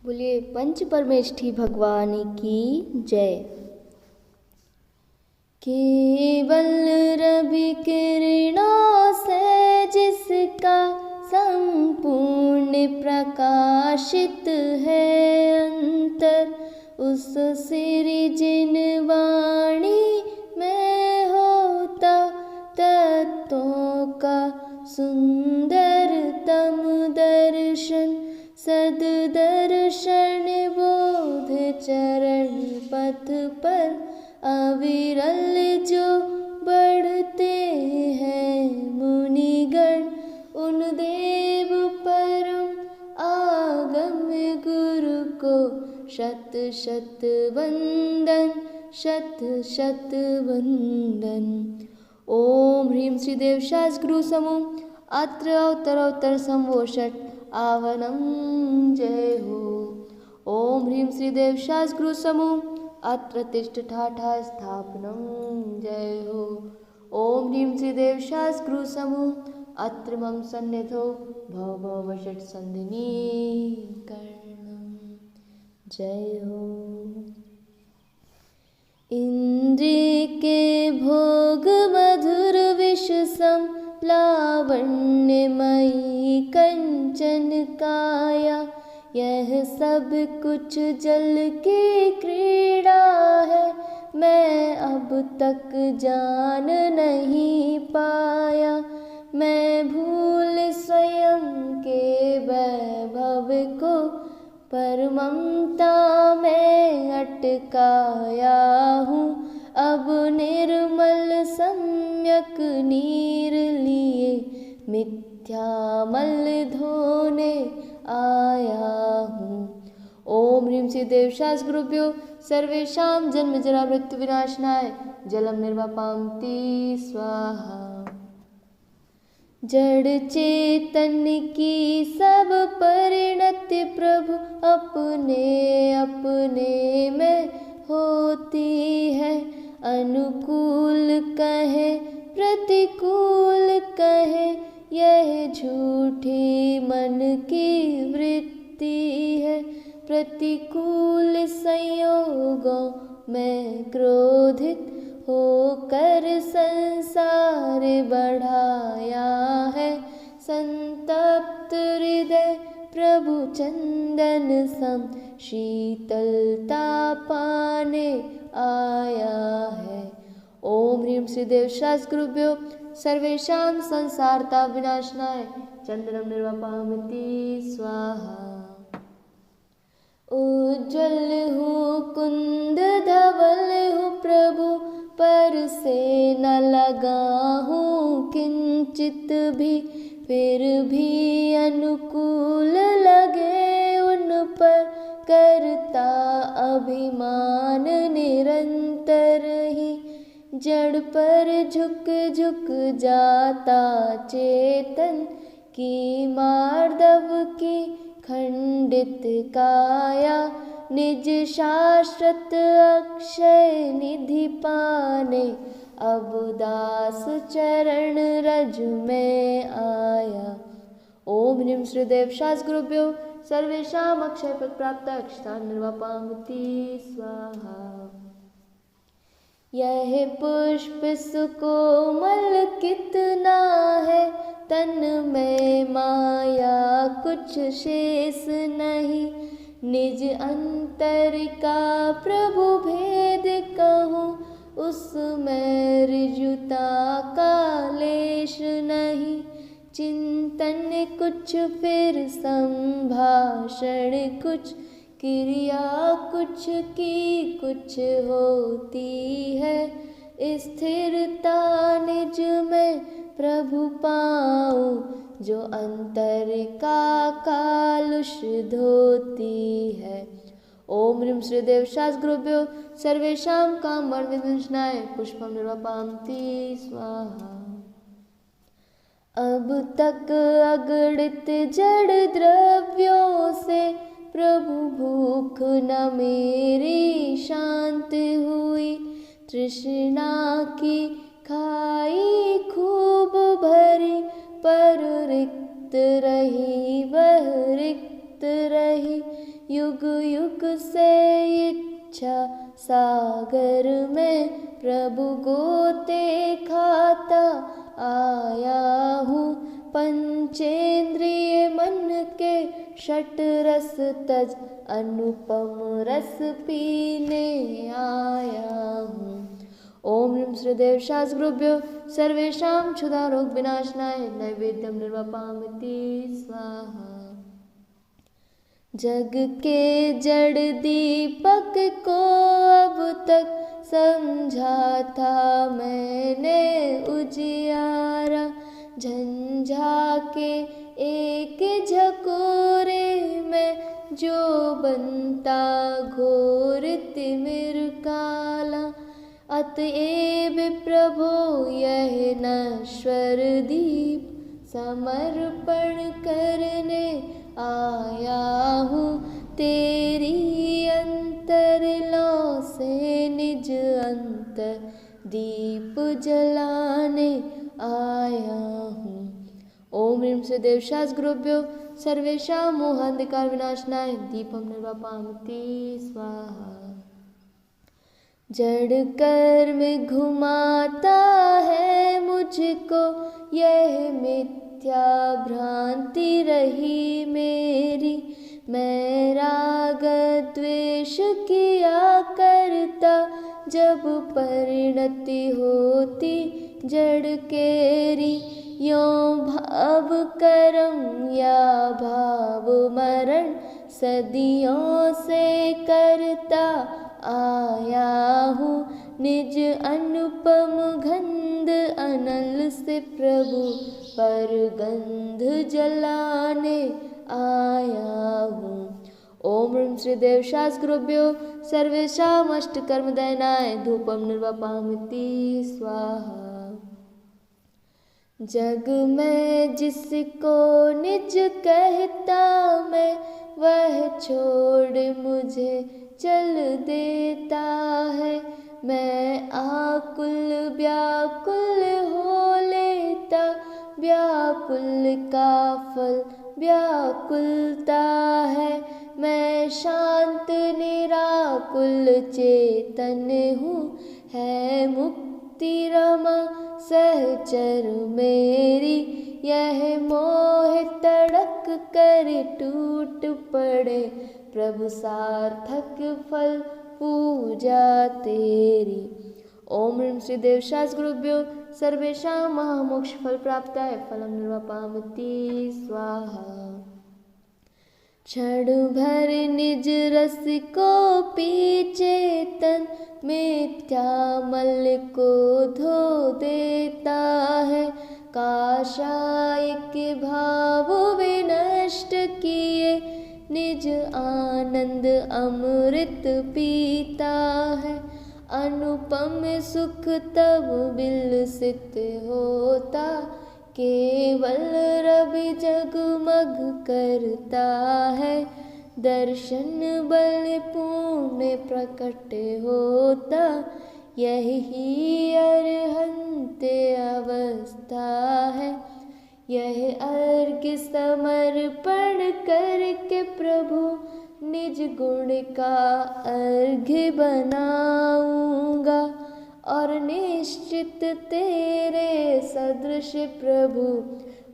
बोलिए पंच परमेष्ठी भगवान की जय। केवल रवि किरणों से जिसका संपूर्ण प्रकाशित है अंतर, उस सृजन वाणी में होता तत्वों का सुंदरतम दर्शन। सद्दर्शन बोध चरण पथ पर अविरल जो बढ़ते हैं मुनिगण, उन देव परम आगम गुरु को शत शत वंदन, शत शत वंदन। ओम ह्रीं श्री देवशास गुरु समूह अत्र अवतर संवोषट आवनम जय हो। ओम ह्रीं श्री देवशास गुरु समूह अत्र तिष्ठठाठा स्थापनम जय हो। ओम ह्रीं श्री देवशास गुरु समूह अत्र मम सन्निधो भव भव षट संधिनी कर्णम जय हो। इंद्रिय के भोग मधुर विष सम लावण्यमयी कंचन काया, यह सब कुछ जल की क्रीड़ा है, मैं अब तक जान नहीं पाया। मैं भूल स्वयं के वैभव को परमता में अटकाया हूँ। अब निर्मल सम्यक नीर लिए मिथ्या मल धोने आया हूँ। ओम ह्रीं श्री देवशास गुरुभ्यो सर्वेषां जन्म जरा मृत्यु विनाशनाय जलम निर्वापामति स्वाहा। जड़ चेतन की सब परिणति प्रभु अपने अपने में होती है। अनुकूल कहे प्रतिकूल कहे यह झूठी मन की वृत्ति है। प्रतिकूल संयोगों में क्रोधित होकर संसार बढ़ाया है। संतप्त हृदय प्रभु चंदन सम शीतलता पाने आया है। ओम ह्रीं श्री देवशास गुरुभ्यो सर्वेषां संसारता विनाशनाय चंदनम निर्वापामति स्वाहा। उज्ज्वल हूँ कुंद धवल हूँ प्रभु, पर से न लगा हूँ किंचित भी, फिर भी अनुकूल लगे उन पर करता अभिमान निरंतर ही। जड़ पर झुक झुक जाता चेतन की मार्दव की खंडित काया। निज शाश्वत अक्षय निधि पाने अब दास चरण रज में आया। ओम ह्रीं श्री देवशास गुरुभ्यो सर्वेषां अक्षय पद प्राप्त अक्षतान् निर्वापामति स्वाहा। यह पुष्प सुकोमल कितना है, तन में माया कुछ शेष नहीं। निज अंतर का प्रभु भेद कहूँ, उसमें ऋजुता का लेश नहीं। चिंतन कुछ फिर संभाषण कुछ, क्रिया कुछ की कुछ होती है। स्थिरता निज में प्रभु पाऊँ, जो अंतर का कालुष धोती है। ओम ह्रीं श्री देवशास गुरुभ्यो सर्वेषां कामं विनाशनाय पुष्पं निर्वापामति स्वाहा। अब तक अगणित जड़ द्रव्यों से प्रभु भूख न मेरी शांत हुई। तृष्णा की खाई खूब भरी, पर रिक्त रही वह रिक्त रही। युग युग से इच्छा सागर में प्रभु गोते खाता आया हूँ। पंचेंद्रिय मन के षट रस तज अनुपम रस पीने आया हूँ। ओम ह्रीं श्रीदेव शास गुरुभ्यो सर्वेषां क्षुधारोग विनाशनाय नैवेद्यम निर्वपामिति स्वाहा। जग के जड़ दीपक को अब तक समझा था मैंने उजियारा, झंझा के एक झकोरे में जो बनता घोर तिमिर काला। अतएव प्रभो यह नश्वर दीप समर्पण करने आया हूँ। तेरी अंतर लौ से निज अंतर दीप जलाने आया हूँ। ओम ह्रीं श्रीदेव शास गुरुभ्यो सर्वेषां मोहांधकार विनाशनाय दीपम निर्वापयामि स्वाहा। जड़ कर्म घुमाता है मुझको यह मिथ्या भ्रांति रही मेरी। मैं राग द्वेष किया करता जब परिणति होती जड़ केरी। यों भाव कर्म या भाव मरण सदियों से करता आया हूँ। निज अनुपम गंध अनल से प्रभु पर गंध जलाने आया हूँ। ओम ह्रीं श्रीदेव शास गुरुभ्यो सर्वेषां अष्टकर्मदयनाय धूपम निर्वपामिति स्वाहा। जग में जिसको निज कहता मैं वह छोड़ मुझे चल देता है। मैं आकुल व्याकुल हो लेता व्याकुल का फल व्याकुलता है। मैं शांत निराकुल चेतन हूँ है मुक्ति रमा सहचर मेरी। यह मोह तड़क कर टूट पड़े प्रभु सार्थक फल पूजा तेरी। ओम ह्रीं श्रीदेव शास गुरुभ्यो सर्वेषां महामोक्ष फल प्राप्ताय फलम निर्वापयामि स्वाहा। क्षण भर निज रस को पी चेतन मिथ्या मल को धो देता है। काशायिक भाव विनष्ट किए निज आनंद अमृत पीता है। अनुपम सुख तब विलसित होता केवल रवि जगमग करता है। दर्शन बल पूर्ण प्रकट होता यही अरहंत अवस्था है। यह अर्घ्य समर्पण करके प्रभु निज गुण का अर्घ्य बनाऊंगा। और निश्चित तेरे सदृश प्रभु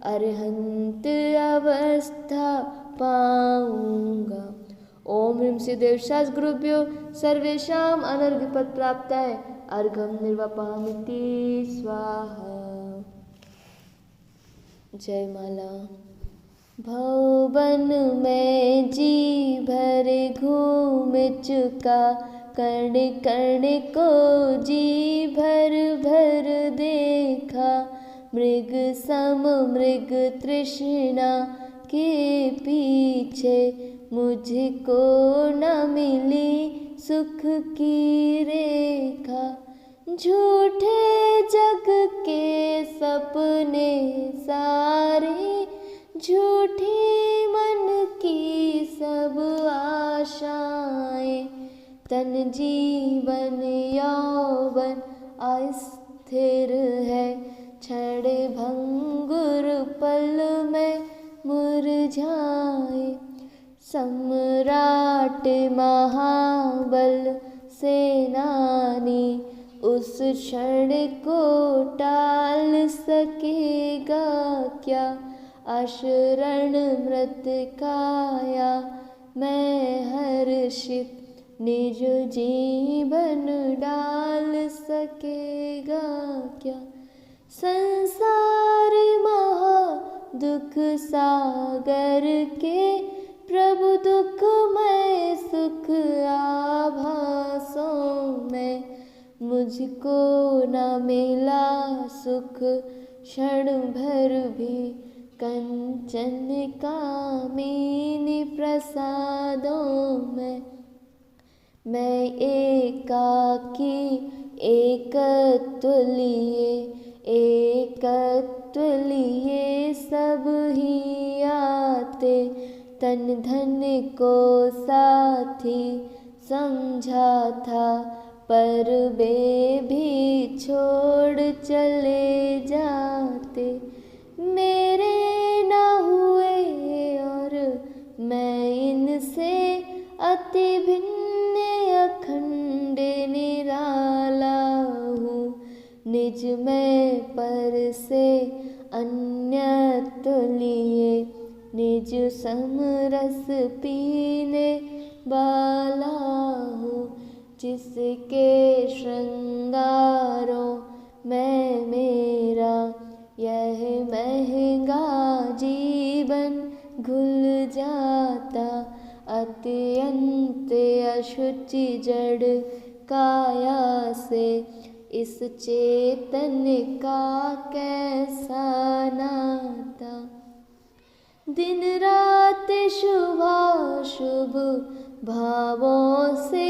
अरहंत अवस्था पाऊंगा। ओम ह्रीं श्रीदेव शास गुरुभ्यो सर्वेषां अनर्घ्य पद प्राप्ताय अर्घ्यम निर्वपामिति स्वाहा। जय माला। भवन में जी भर घूम चुका कण कण को जी भर भर देखा। मृग सम मृग तृष्णा के पीछे मुझको न मिली सुख की रेखा। झूठे जग के सपने सारे झूठी मन की सब आशाएं। तन जीवन यौवन अस्थिर है क्षण भंगुर पल में मुरझाए। सम्राट महाबल सेनानी उस क्षण को टाल सकेगा क्या। अशरण मृत काया मैं हर्षित निज जीवन डाल सकेगा क्या। संसार महा दुख सागर के प्रभु दुखमय सुख आभासों में मुझको न मिला सुख क्षण भर भी कंचन कामिनी प्रसादों में। मैं एकाकी एकत्व लिए सब ही आते तन धन को साथी समझा था पर वे भी छोड़ चले जाते। मेरे न हुए और मैं इनसे अति भिन्न अखंड निराला हूँ। निज में पर से अन्यत लिए निज समरस पीने वाला हूँ। जिसके श्रृंगारों में मेरा यह महंगा जीवन घुल जाता। अत्यंत अशुचि जड़ काया से इस चेतन का कैसा नाता। दिन रात शुभाशुभ भावों से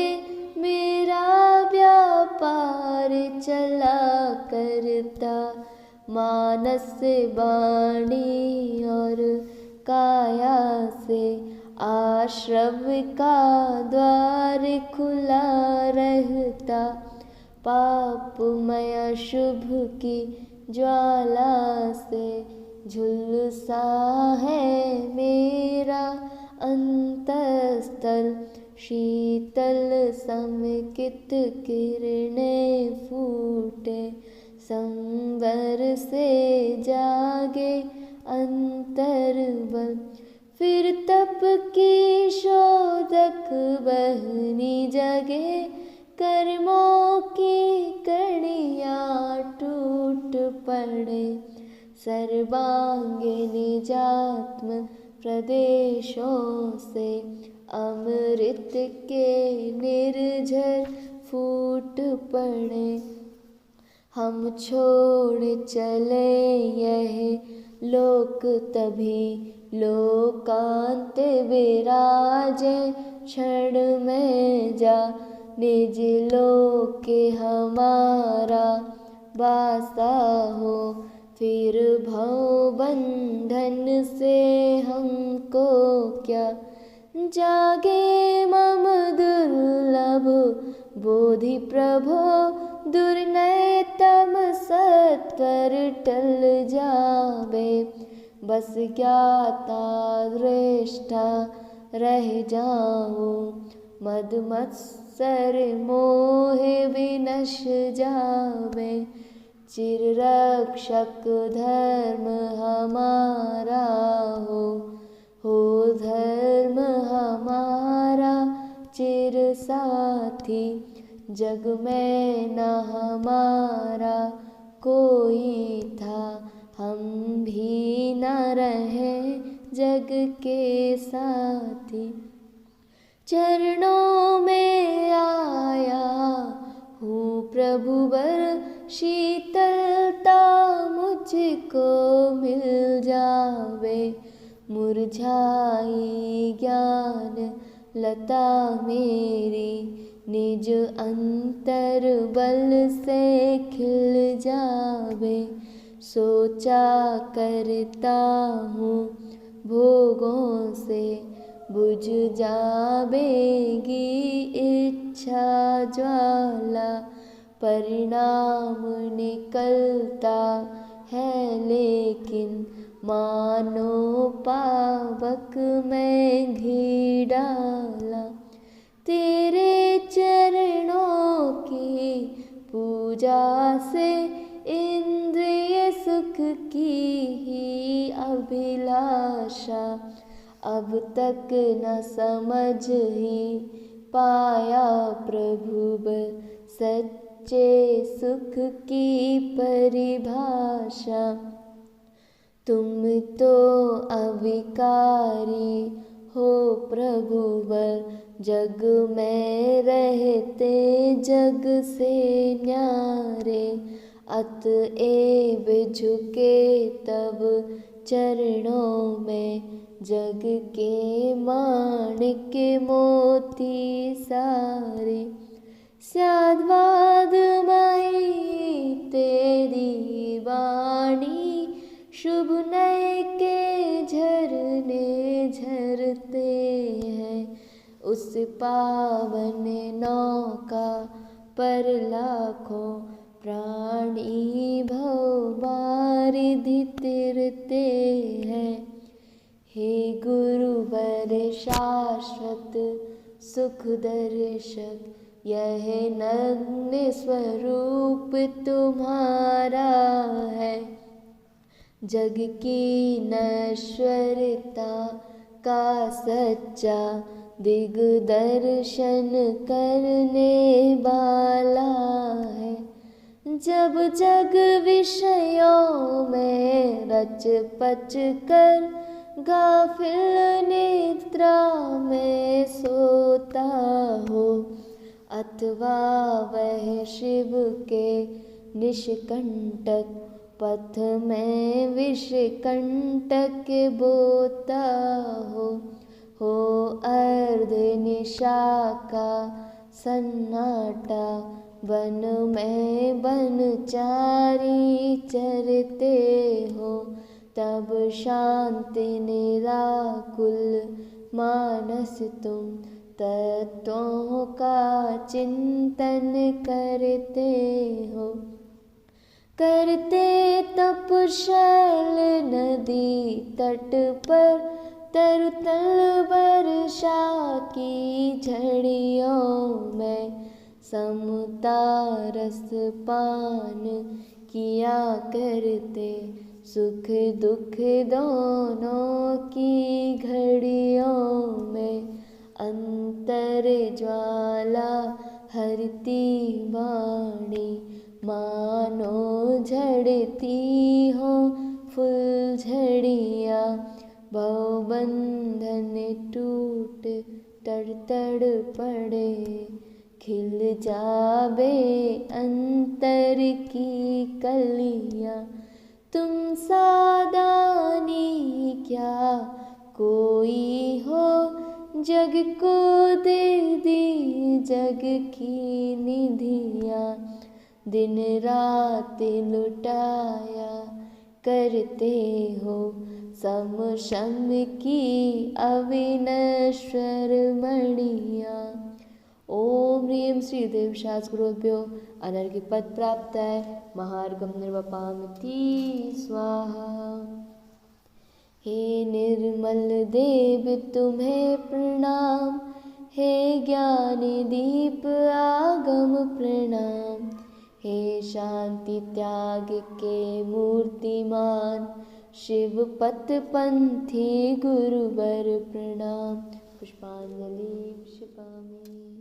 मेरा व्यापार चला करता। मानस वाणी और काया से आश्रव का द्वार खुला रहता। पापमय शुभ की ज्वाला से झुलसा है मेरा अंतस्थल। शीतल समकित किरणें फूटे संवर से जागे अंतर्बल। फिर तप की शोधक बहनी जगे कर्मों की कड़ियाँ टूट पड़े। सर्वांग निजात्म प्रदेशों से अमृत के निर्झर फूट पड़े। हम छोड़ चले यह लोक तभी लोकांत विराजे क्षण में जा। निज लोक हमारा वासा हो फिर भव बंधन से हमको क्या। जागे मम दुर्लभ बोधि प्रभो दुर्नय तम सत्वर टल जावे। बस ज्ञाता दृष्टा रह जाऊं मद मत्सर मोह विनश जावे। चिर रक्षक धर्म हमारा हो धर्म हमारा चिर साथी। जग में न हमारा कोई था हम भी न रहे जग के साथी। चरणों में आया हूँ प्रभु वर शीतलता मुझको मिल जावे। मुरझाई ज्ञान लता मेरी निज अंतर बल से खिल जावे। सोचा करता हूँ भोगों से बुझ जावेगी इच्छा ज्वाला। परिणाम निकलता है लेकिन मानो पावक में घी डाला। तेरे चरणों की पूजा से इंद्रिय सुख की ही अभिलाषा। अब तक न समझ ही पाया प्रभु सच्चे सुख की परिभाषा। तुम तो अविकारी हो प्रभुवर, जग में रहते जग से न्यारे। अतएव झुके तब चरणों में, जग के माणिक मोती सारे। साधवाद माई तेरी वाणी, शुभ नए के झरने झरते हैं। उस पावन नौका पर लाखों प्राणी भवबारिधि तैरते हैं। हे गुरुवर शाश्वत सुख दर्शक, यह नग्न स्वरूप तुम्हारा है। जग की नश्वरता का सच्चा दिग्दर्शन करने वाला है। जब जग विषयों में रच पच कर गाफिल निद्रा में सोता हो, अथवा वह शिव के निष्कंटक पथ में विषकंटक बोता हो अर्ध निशा का सन्नाटा, वन में बनचारी चरते हो। तब शांति निराकुल मानस तुम तत्वों का चिंतन करते हो। करते तपशैल नदी तट पर, तरुतल वर्षा की झड़ियों में। समता रस पान किया करते, सुख दुख दोनों की घड़ियों में। अंतर ज्वाला हरती वाणी, मानो झड़ती हो फुलझड़ियाँ। भवबंधन टूट तड़ पड़े, खिल जाबे अंतर की कलियाँ। तुम सादानी क्या कोई हो, जग को दे दी जग की निधियाँ। दिन रात लुटाया करते हो, सम शम की अविनश्वर मणियाँ। ओम ह्रीं श्री देवशास्त्रोभ्यो अनर्घ्यपद प्राप्ताय महार्घं निर्वपामिति स्वाहा। हे निर्मल देव तुम्हें प्रणाम, हे ज्ञानी दीप आगम प्रणाम। हे शांति त्याग के मूर्तिमान, शिव पथ पंथी गुरुवर प्रणाम। पुष्पांजलि क्षिपामि।